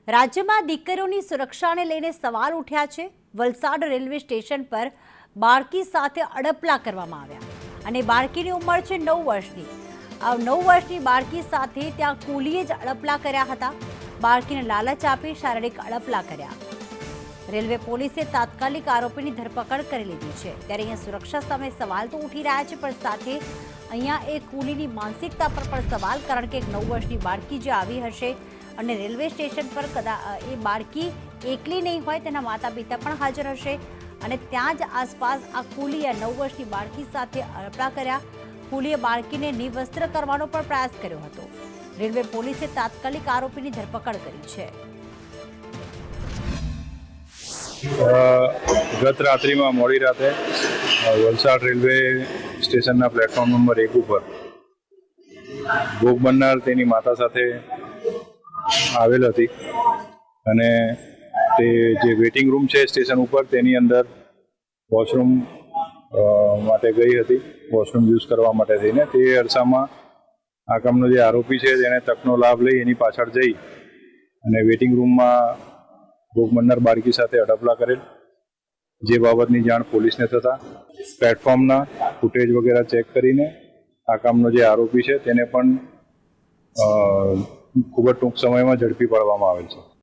રાજ્યમાં દીકરીઓની સુરક્ષાને લઈને સવાલ ઉઠ્યા છે। વલસાડ રેલવે સ્ટેશન પર બાળકી સાથે અડપલા કરવામાં આવ્યા અને બાળકીની ઉંમર છે 9 વર્ષની। આ 9 વર્ષની બાળકી સાથે ત્યાં કુલીએ જ અડપલા કર્યા હતા। બાળકીને લાલચ આપી શારીરિક અડપલા કર્યા। રેલવે પોલીસે તાત્કાલિક આરોપીની ધરપકડ કરી લીધી છે। ત્યારે અહીંયા સુરક્ષા સામે સવાલ તો ઉઠી રહ્યા છે, પણ સાથે અહીંયા એ કુલીની માનસિકતા પર પણ સવાલ, કારણ કે એક 9 વર્ષની બાળકી જે આવી હશે અને રેલવે સ્ટેશન પર કદાચ એ બાળકી એકલી નહીં હોય, તેના માતા પિતા પણ હાજર હશે અને ત્યાં જ આસપાસ આ કુલીએ 9 વર્ષની બાળકી સાથે અડપલા કર્યા। કુલીએ બાળકીને નિવસ્ત્ર કરવાનો પણ પ્રયાસ કર્યો હતો। રેલવે પોલીસે તાત્કાલિક આરોપીની ધરપકડ કરી છે। ગત રાત્રિમાં મોડી રાતે વલસાડ રેલવે સ્ટેશનના પ્લેટફોર્મ નંબર 1 ઉપર ભોગ બનનાર તેની માતા સાથે આવેલ હતી અને તે જે વેઇટિંગ રૂમ છે સ્ટેશન ઉપર, તેની અંદર વોશરૂમ માટે ગઈ હતી, વોશરૂમ યુઝ કરવા માટે થઈને। તે અરસામાં આ કામનો જે આરોપી છે તેણે તકનો લાભ લઈ એની પાછળ જઈ અને વેઇટિંગ રૂમમાં ભોગ બનનાર બાળકી સાથે અડપલા કરેલ, જે બાબતની જાણ પોલીસને થતાં પ્લેટફોર્મના ફૂટેજ વગેરે ચેક કરીને આ કામનો જે આરોપી છે તેને પણ ખૂબ જ ટૂંક સમયમાં ઝડપી પાડવામાં આવેલ છે।